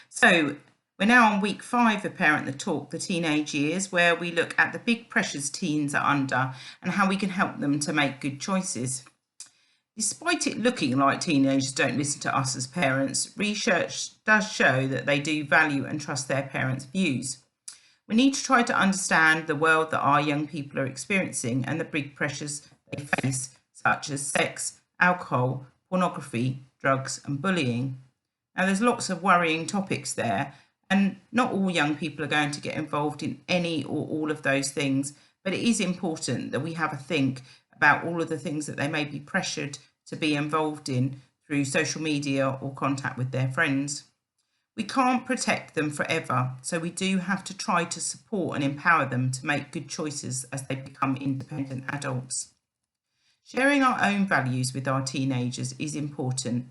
So we're now on week 5 of Talk The Teenage Years, where we look at the big pressures teens are under and how we can help them to make good choices. Despite it looking like teenagers don't listen to us as parents, research does show that they do value and trust their parents' views. We need to try to understand the world that our young people are experiencing and the big pressures they face, such as sex, alcohol, pornography, drugs, and bullying. Now, there's lots of worrying topics there, and not all young people are going to get involved in any or all of those things, but it is important that we have a think about all of the things that they may be pressured to be involved in through social media or contact with their friends. We can't protect them forever, so we do have to try to support and empower them to make good choices as they become independent adults. Sharing our own values with our teenagers is important,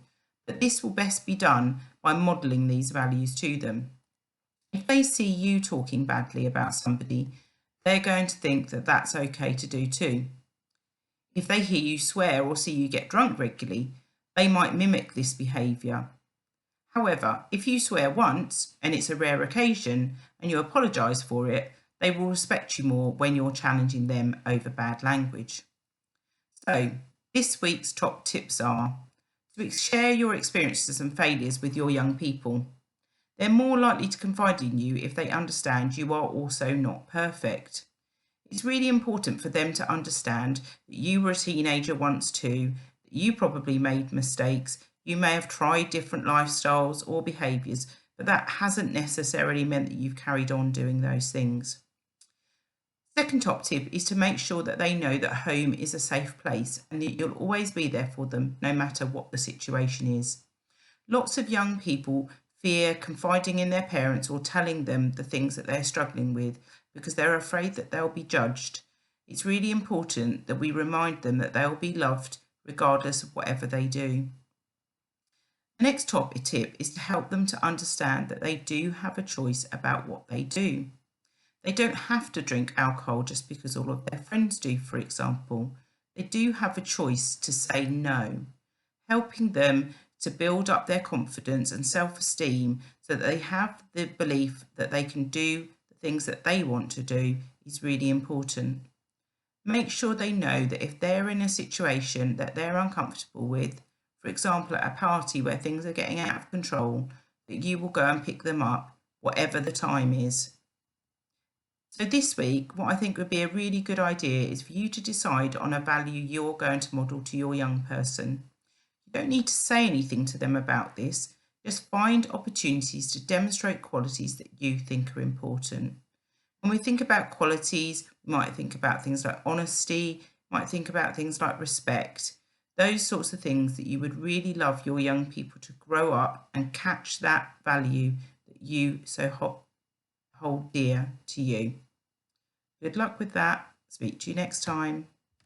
but this will best be done by modelling these values to them. If they see you talking badly about somebody, they're going to think that that's okay to do too. If they hear you swear or see you get drunk regularly, they might mimic this behaviour. However, if you swear once and it's a rare occasion and you apologise for it, they will respect you more when you're challenging them over bad language. So, this week's top tips are to share your experiences and failures with your young people. They're more likely to confide in you if they understand you are also not perfect. It's really important for them to understand that you were a teenager once too, that you probably made mistakes, you may have tried different lifestyles or behaviours, but that hasn't necessarily meant that you've carried on doing those things. Second top tip is to make sure that they know that home is a safe place and that you'll always be there for them no matter what the situation is. Lots of young people fear confiding in their parents or telling them the things that they're struggling with because they're afraid that they'll be judged. It's really important that we remind them that they'll be loved regardless of whatever they do. The next top tip is to help them to understand that they do have a choice about what they do. They don't have to drink alcohol just because all of their friends do, for example. They do have a choice to say no, helping them to build up their confidence and self-esteem so that they have the belief that they can do the things that they want to do is really important. Make sure they know that if they're in a situation that they're uncomfortable with, for example, at a party where things are getting out of control, that you will go and pick them up, whatever the time is. So this week, what I think would be a really good idea is for you to decide on a value you're going to model to your young person. You don't need to say anything to them about this, just find opportunities to demonstrate qualities that you think are important. When we think about qualities, we might think about things like honesty, might think about things like respect, those sorts of things that you would really love your young people to grow up and catch that value that you so hold dear to you. Good luck with that. Speak to you next time.